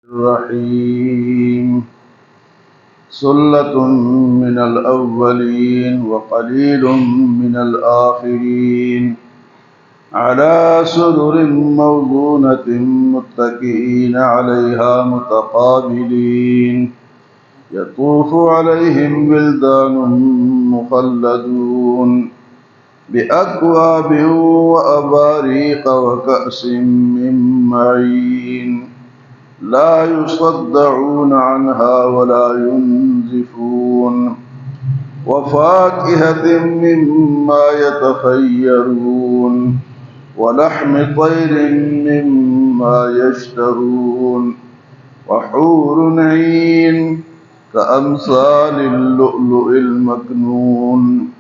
الرحيم ثلة من الأولين وقليل من الآخرين على سرر موضونة متكئين عليها متقابلين يطوف عليهم ولدان مخلدون بأكواب وأباريق وكأس من معين لا يصدعون عنها ولا ينزفون وفاكهة مما يتخيرون ولحم طير مما يشتهون وحور عين كأمثال اللؤلؤ المكنون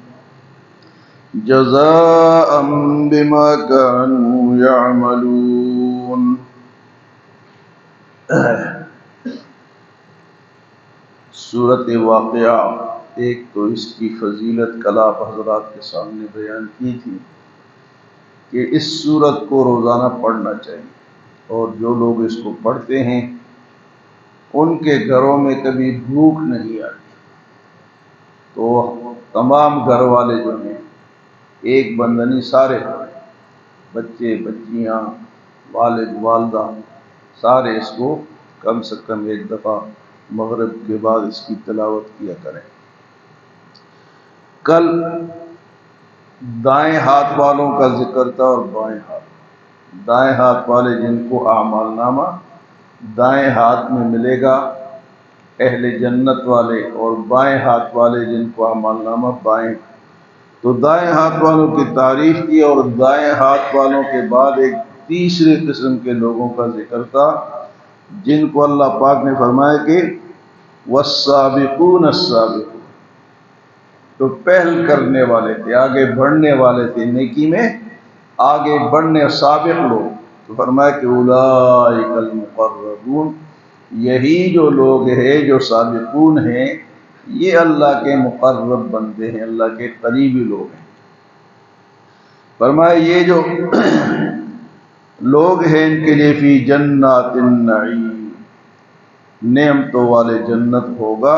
جزاء بما كانوا يعملون. سورۃ واقعہ ایک تو اس کی فضیلت کل آپ حضرات کے سامنے بیان کی تھی کہ اس سورت کو روزانہ پڑھنا چاہیے، اور جو لوگ اس کو پڑھتے ہیں ان کے گھروں میں کبھی بھوک نہیں آتی. تو تمام گھر والے جو ہیں، ایک بندہ نہیں، سارے بچے بچیاں والد والدہ سارے اس کو کم سے کم ایک دفعہ مغرب کے بعد اس کی تلاوت کیا کریں. کل دائیں ہاتھ والوں کا ذکر تھا، اور دائیں ہاتھ والے جن کو اعمال نامہ دائیں ہاتھ میں ملے گا اہل جنت والے، اور بائیں ہاتھ والے جن کو اعمال نامہ بائیں. تو دائیں ہاتھ والوں کی تعریف کی، اور دائیں ہاتھ والوں کے بعد ایک تیسرے قسم کے لوگوں کا ذکر تھا جن کو اللہ پاک نے فرمایا کہ والسابقون السابقون، تو پہل کرنے والے تھے، آگے بڑھنے والے تھے نیکی میں، آگے بڑھنے سابق لوگ. تو فرمایا کہ اولئک المقربون، یہی جو لوگ ہیں جو سابقون ہیں یہ اللہ کے مقرب بندے ہیں، اللہ کے قریبی لوگ ہیں. فرمایا یہ جو لوگ ہیں ان کے لیے فی جنات النعیم، نعمتوں والے جنت ہوگا.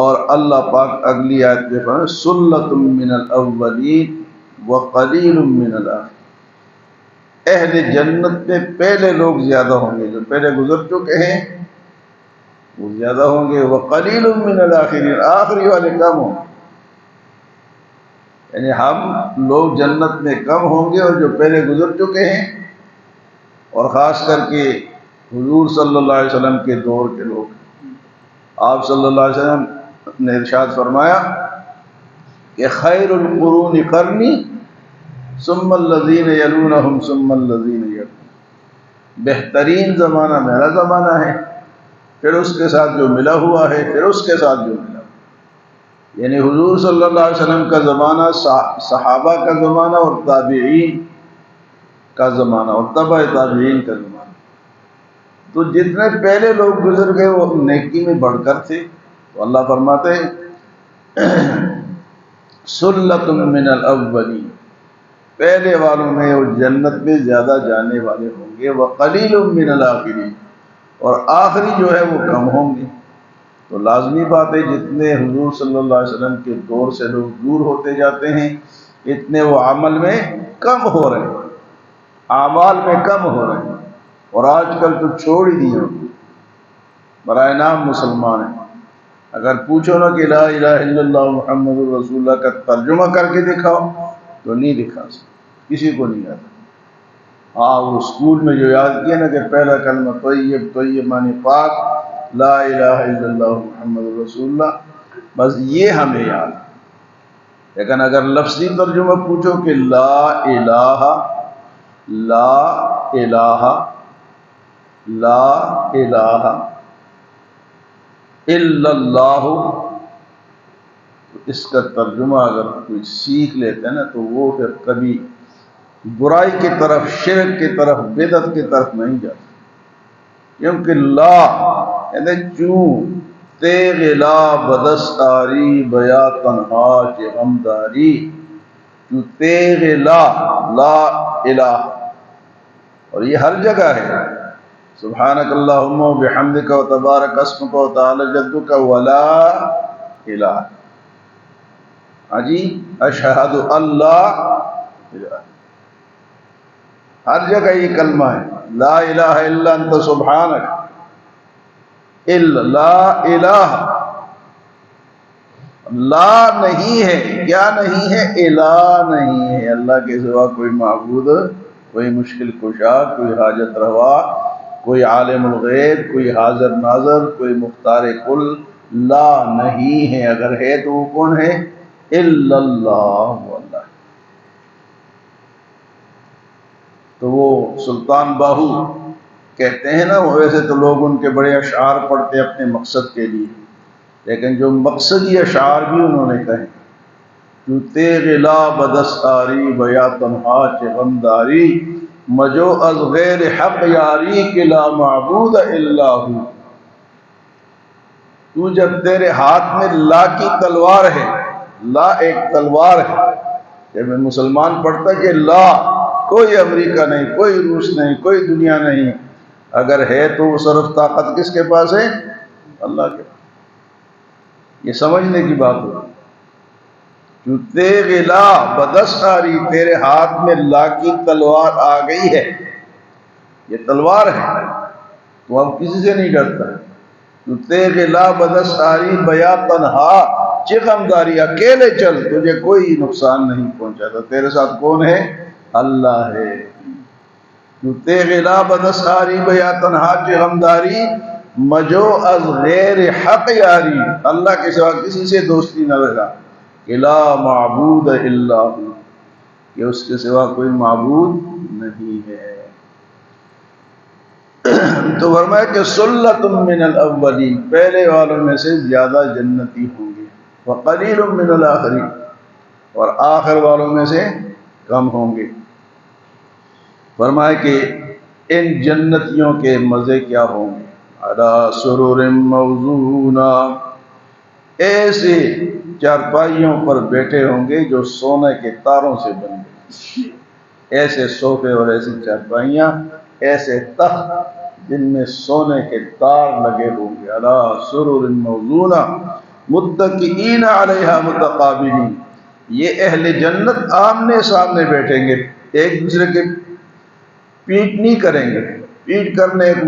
اور اللہ پاک اگلی آیت میں فرمایا سلۃ من الاولین وقلیل من الاخرین، اہل جنت میں پہلے لوگ زیادہ ہوں گے، جو پہلے گزر چکے ہیں وہ زیادہ ہوں گے، وقلیل من الاخرین، آخری والے کم ہوں گے. یعنی ہم لوگ جنت میں کم ہوں گے، اور جو پہلے گزر چکے ہیں، اور خاص کر کے حضور صلی اللہ علیہ وسلم کے دور کے لوگ. آپ صلی اللہ علیہ وسلم نے ارشاد فرمایا کہ خیر القرون قرنی ثم الذین یلونہم ثم الذین یلونہم، بہترین زمانہ میرا زمانہ ہے، پھر اس کے ساتھ جو ملا ہوا ہے، پھر اس کے ساتھ جو ملا ہوا. یعنی حضور صلی اللہ علیہ وسلم کا زمانہ، صحابہ کا زمانہ، اور تابعین کا زمانہ، اور تبع تابعین کا زمانہ. تو جتنے پہلے لوگ گزر گئے وہ نیکی میں بڑھ کر تھے. تو اللہ فرماتے ہیں سلۃ من الاولین، پہلے والوں میں وہ جنت میں زیادہ جانے والے ہوں گے، وقلیل من الاخرین، اور آخری جو ہے وہ کم ہوں گے. تو لازمی بات ہے جتنے حضور صلی اللہ علیہ وسلم کے دور سے لوگ دور ہوتے جاتے ہیں اتنے وہ عمل میں کم ہو رہے ہیں، اعمال میں کم ہو رہے ہیں. اور آج کل تو چھوڑ ہی دیے، برائے نام مسلمان ہیں. اگر پوچھو نا کہ لا الہ الا اللہ محمد الرسول اللہ کا ترجمہ کر کے دکھاؤ تو نہیں دکھا سکتے، کسی کو نہیں آتا. ہاں وہ اسکول میں جو یاد کیا نا کہ پہلا کلمہ طیب، طیب معنی پاک، لا الہ الا اللہ محمد الرسول اللہ، بس یہ ہمیں یاد ہے. لیکن اگر لفظی ترجمہ پوچھو کہ لا الہ الا اللہ، تو اس کا ترجمہ اگر کوئی سیکھ لیتے ہیں نا تو وہ پھر کبھی برائی کی طرف، شرک کی طرف، بدعت کی طرف نہیں جاتا. کیونکہ لا یعنی چوں تیغ لا بدستاری بیا تنہا کے غمداری، چوں تیغ لا الہ، اور یہ ہر جگہ ہے. سبحانک اللہم و بحمدک و تبارک اسمک و تعالی جدک ولا الہ. ہاں جی، اشہد اللہ الہ، ہر جگہ یہ کلمہ ہے، لا الہ الا انت سبحانک، الا لا الہ، لا نہیں ہے، کیا نہیں ہے؟ الہ نہیں ہے، اللہ کے سوا کوئی معبود، کوئی مشکل کشا، کوئی حاجت روا، کوئی عالم الغیب، کوئی حاضر ناظر، کوئی مختار کل، لا نہیں ہے. اگر ہے تو وہ کون ہے؟ الا اللہ، اللہ. تو وہ سلطان باہو کہتے ہیں نا، ویسے تو لوگ ان کے بڑے اشعار پڑھتے اپنے مقصد کے لیے، لیکن جو مقصدی اشعار بھی انہوں نے کہے، تو تیغ لا بدستاری بیا تنہا چه غمداری، مجو از غیر حق یاری کہ لا معبود الا ہو. تو جب تیرے ہاتھ میں لا کی تلوار ہے، لا ایک تلوار ہے، جب میں مسلمان پڑھتا کہ لا، کوئی امریکہ نہیں، کوئی روس نہیں، کوئی دنیا نہیں، اگر ہے تو وہ صرف طاقت کس کے پاس ہے؟ اللہ کے پاس. یہ سمجھنے کی بات ہو. جو تیغ لا بدستاری، تیرے ہاتھ میں لا کی تلوار آ گئی ہے، یہ تلوار ہے، تو اب کسی سے نہیں ڈرتا. تو تیغ لا بدستاری بیا تنہا چه غمداری، اکیلے چل، تجھے کوئی نقصان نہیں پہنچاتا. تیرے ساتھ کون ہے؟ اللہ ہے. تو تیغ لا بدستاری بیا تنہا چه غمداری، مجو از غیر حق یاری، اللہ کے سوا کسی سے دوستی نہ لگا. کہ لا معبود الا ہو، کہ اس کے سوا کوئی معبود نہیں ہے. تو فرمایا کہ سلۃ من الاولین، پہلے والوں میں سے زیادہ جنتی ہوں گے، وقلیل من الاخرین، اور آخر والوں میں سے کم ہوں گے. فرمایا کہ ان جنتیوں کے مزے کیا ہوں گے، علی سرر موضونہ، ایسے چارپائیوں پر بیٹھے ہوں گے جو سونے کے تاروں سے بن گئے. ایسے صوفے اور ایسی چارپائیاں، ایسے تخت جن میں سونے کے تار لگے ہوں گے. علی سرر موضونہ متکئین علیہا متقابلین، یہ اہل جنت آمنے سامنے بیٹھیں گے، ایک دوسرے کے پیٹ نہیں کریں گے. پیٹ کرنے ایک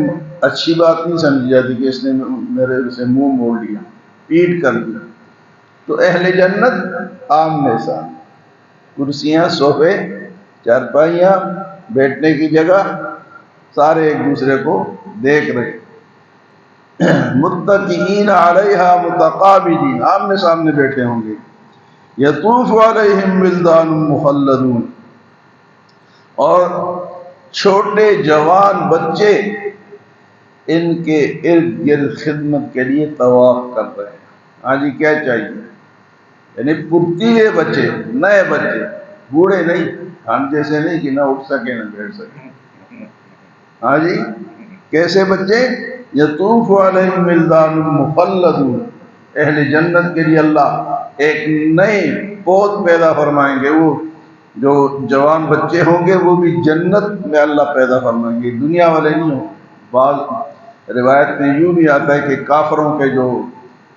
اچھی بات نہیں سمجھی جاتی کہ اس نے میرے سے منہ موڑ لیا، پیٹ کر دی. تو اہل جنت آمنے سامنے، کرسیاں، صوفے، چارپائیاں، بیٹھنے کی جگہ، سارے ایک دوسرے کو دیکھ رہے. متکئین علیہا متقابلین، آمنے سامنے بیٹھے ہوں گے. یطوف علیہم ولدان مخلدون، اور چھوٹے جوان بچے ان کے ارد گرد خدمت کے لیے طواف کر رہے ہیں. ہاں جی، کیا چاہیے؟ یعنی پرتیلے بچے، نئے بچے، بوڑھے نہیں، ہم جیسے نہیں کہ نہ اٹھ سکے نہ بیٹھ سکے. ہاں جی، کیسے بچے؟ یطوف علیہم ولدان مخلدون، اہل جنت کے لیے اللہ ایک نئی پود پیدا فرمائیں گے. وہ جو جوان بچے ہوں گے وہ بھی جنت میں اللہ پیدا فرمائیں گے، دنیا والے نہیں ہوں. بعض روایت میں یوں بھی آتا ہے کہ کافروں کے جو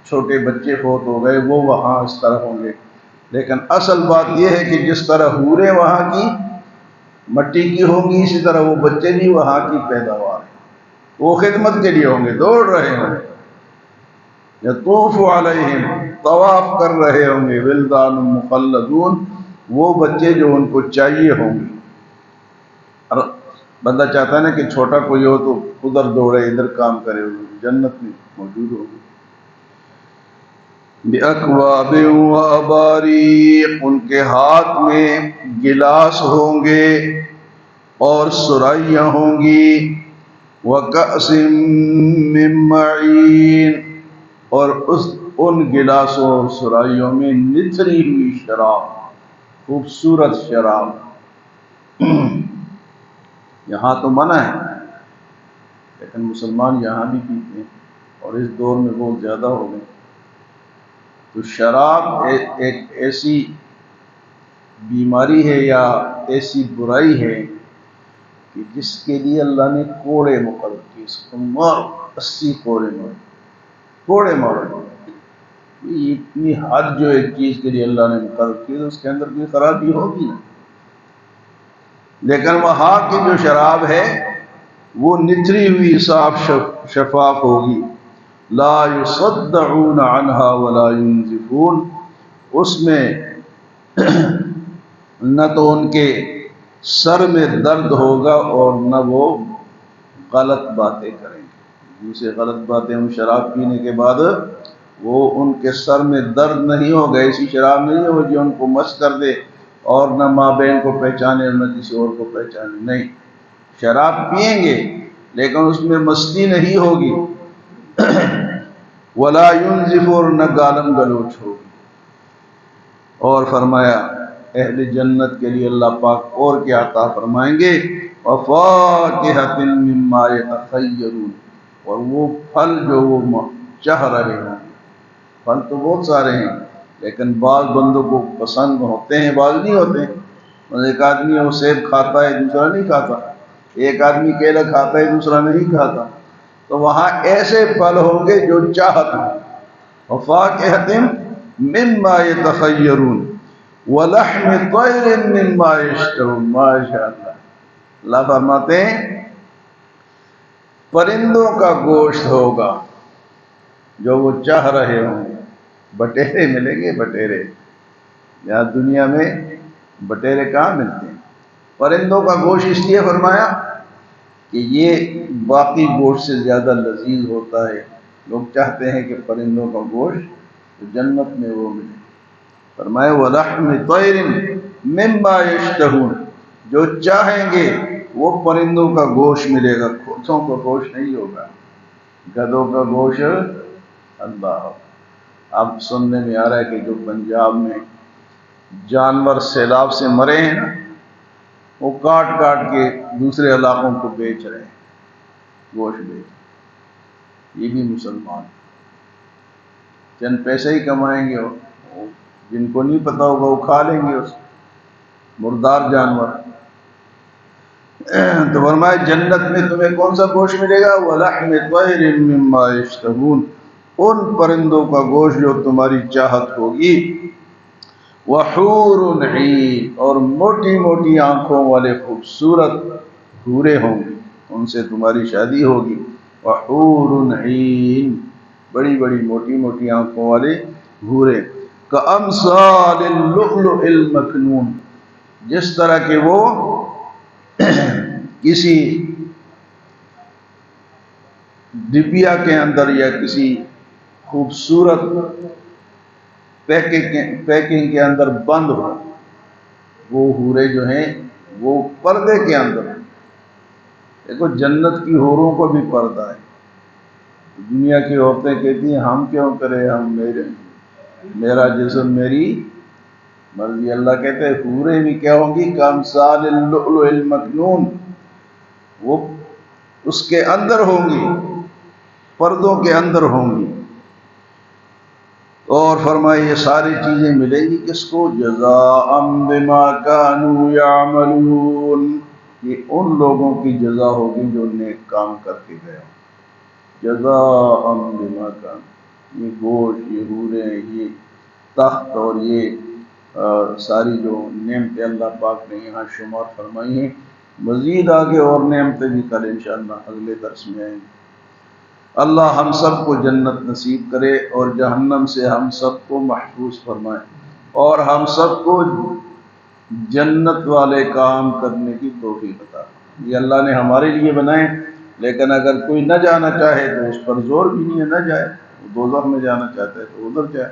چھوٹے بچے فوت ہو گئے وہ وہاں اس طرح ہوں گے، لیکن اصل بات یہ ہے کہ جس طرح حوریں وہاں کی مٹی کی ہوں گی، اسی طرح وہ بچے بھی وہاں کی پیداوار ہیں، وہ خدمت کے لیے ہوں گے، دوڑ رہے ہوں گے. یطوف علیہم، طواف کر رہے ہوں گے، ولدان مخلدون، وہ بچے جو ان کو چاہیے ہوں گے. اور بندہ چاہتا ہے نا کہ چھوٹا کوئی ہو تو ادھر دوڑے ادھر کام کرے، جنت میں موجود ہوگی. بِأَكْوَابٍ وَأَبَارِيقَ، ان کے ہاتھ میں گلاس ہوں گے اور سرائیاں ہوں گی. وَكَأْسٍ مِّن مَّعِينٍ، اور ان گلاسوں اور سرائیوں میں نتھری ہوئی شراب، خوبصورت شراب. یہاں تو منع ہے لیکن مسلمان یہاں بھی پیتے ہیں، اور اس دور میں بہت زیادہ ہو گئے. تو شراب ایک ایسی بیماری ہے یا ایسی برائی ہے کہ جس کے لیے اللہ نے کوڑے مقرر کیے. کہ اس کو مارو، 80 کوڑے مارو۔ یہ اتنی حد جو ایک چیز کے لیے اللہ نے مقرر کی تو اس کے اندر کوئی خرابی ہوگی نا۔ لیکن وہاں کی جو شراب ہے وہ نتری ہوئی صاف شفاف ہوگی، لا يصدعون عنها ولا ينزفون، اس میں نہ تو ان کے سر میں درد ہوگا اور نہ وہ غلط باتیں کریں گے۔ جسے غلط باتیں ہم شراب پینے کے بعد وہ ان کے سر میں درد نہیں ہوگا، ایسی شراب نہیں ہوگی جو ان کو مست کر دے اور نہ ماں بہن کو پہچانے اور نہ کسی اور کو پہچانے۔ نہیں، شراب پئیں گے لیکن اس میں مستی نہیں ہوگی، ولا ينزف، اور نہ گالم گلوچ ہوگی۔ اور فرمایا اہل جنت کے لیے اللہ پاک اور کیا عطا فرمائیں گے، وَفَاكِهَةٍ مِّمَّا يَتَخَيَّرُونَ، اور وہ پھل جو وہ چاہ رہے ہیں۔ پھل تو بہت سارے ہیں لیکن بعض بندوں کو پسند ہوتے ہیں، بعض نہیں ہوتے۔ ایک آدمی وہ سیب کھاتا ہے دوسرا نہیں کھاتا، ایک آدمی کیلا کھاتا ہے دوسرا نہیں کھاتا، تو وہاں ایسے پھل ہوں گے جو چاہت ہیں۔ وَفَاكِهَةٍ مِّمَّا يَتَخَيَّرُونَ وَلَحْمِ طَيْرٍ مِّمَّا يَشْتَهُونَ۔ ماشاء اللہ، اللہ فرماتے ہیں پرندوں کا گوشت ہوگا جو وہ چاہ رہے ہوں گے۔ بٹیرے ملیں گے، بٹیرے، یہاں دنیا میں بٹیرے کہاں ملتے ہیں؟ پرندوں کا گوشت اس لیے فرمایا کہ یہ باقی گوشت سے زیادہ لذیذ ہوتا ہے، لوگ چاہتے ہیں کہ پرندوں کا گوشت جنت میں وہ ملے۔ فرمایا وَلَحْمِ طَيْرٍ مِّمَّا يَشْتَهُونَ، جو چاہیں گے وہ پرندوں کا گوشت ملے گا، کھوتوں کا گوشت نہیں ہوگا، گدھوں کا گوشت۔ اللہ، اب سننے میں آ رہا ہے کہ جو پنجاب میں جانور سیلاب سے مرے ہیں نا، وہ کاٹ کاٹ کے دوسرے علاقوں کو بیچ رہے ہیں، گوشت بیچ۔ یہ بھی مسلمان چند پیسے ہی کمائیں گے، اور جن کو نہیں پتا ہوگا وہ کھا لیں گے اس مردار جانور۔ تو فرمایا جنت میں تمہیں کون سا گوشت ملے گا، وَلَحْمِ طَيْرٍ مِّمَّا يَشْتَهُونَ، ان پرندوں کا گوشت جو تمہاری چاہت ہوگی، وَحُورٌ عِین، اور موٹی موٹی آنکھوں والے خوبصورت حوریں ہوں گی، ان سے تمہاری شادی ہوگی۔ وَحُورٌ عِین، بڑی بڑی موٹی موٹی آنکھوں والے حوریں، کَأَمْثَالِ اللُّؤْلُؤِ الْمَكْنُونِ، جس طرح کہ وہ کسی ڈبیا کے اندر یا کسی خوبصورت پیکنگ کے اندر بند ہو، وہ حوریں جو ہیں وہ پردے کے اندر ہیں۔ دیکھو جنت کی حوروں کو بھی پردہ ہے۔ دنیا کی عورتیں کہتی ہیں ہم کیوں کریں، ہم میرا جسم میری مرضی۔ اللہ کہتے ہیں حوریں بھی کیا ہوں گی، کامثال اللؤلؤ المکنون، وہ اس کے اندر ہوں گی، پردوں کے اندر ہوں گی۔ اور فرمائے یہ ساری چیزیں ملیں گی کس کو، جزاء بما كانوا يعملون، یہ ان لوگوں کی جزا ہوگی جو نیک کام کر کے گئے ہوں۔ جزاء بما كانوا، یہ گوشت، یہ حوریں، یہ تخت اور یہ ساری جو نعمتیں اللہ پاک نے یہاں شمار فرمائی ہیں، مزید آگے اور نعمتیں بھی کل انشاءاللہ اگلے درس میں آئیں گے۔ اللہ ہم سب کو جنت نصیب کرے اور جہنم سے ہم سب کو محفوظ فرمائے، اور ہم سب کو جنت والے کام کرنے کی توفیق عطا فرمائے۔ یہ اللہ نے ہمارے لیے بنائے، لیکن اگر کوئی نہ جانا چاہے تو اس پر زور بھی نہیں ہے، نہ جائے، وہ دوزخ میں جانا چاہتا ہے تو ادھر جائے۔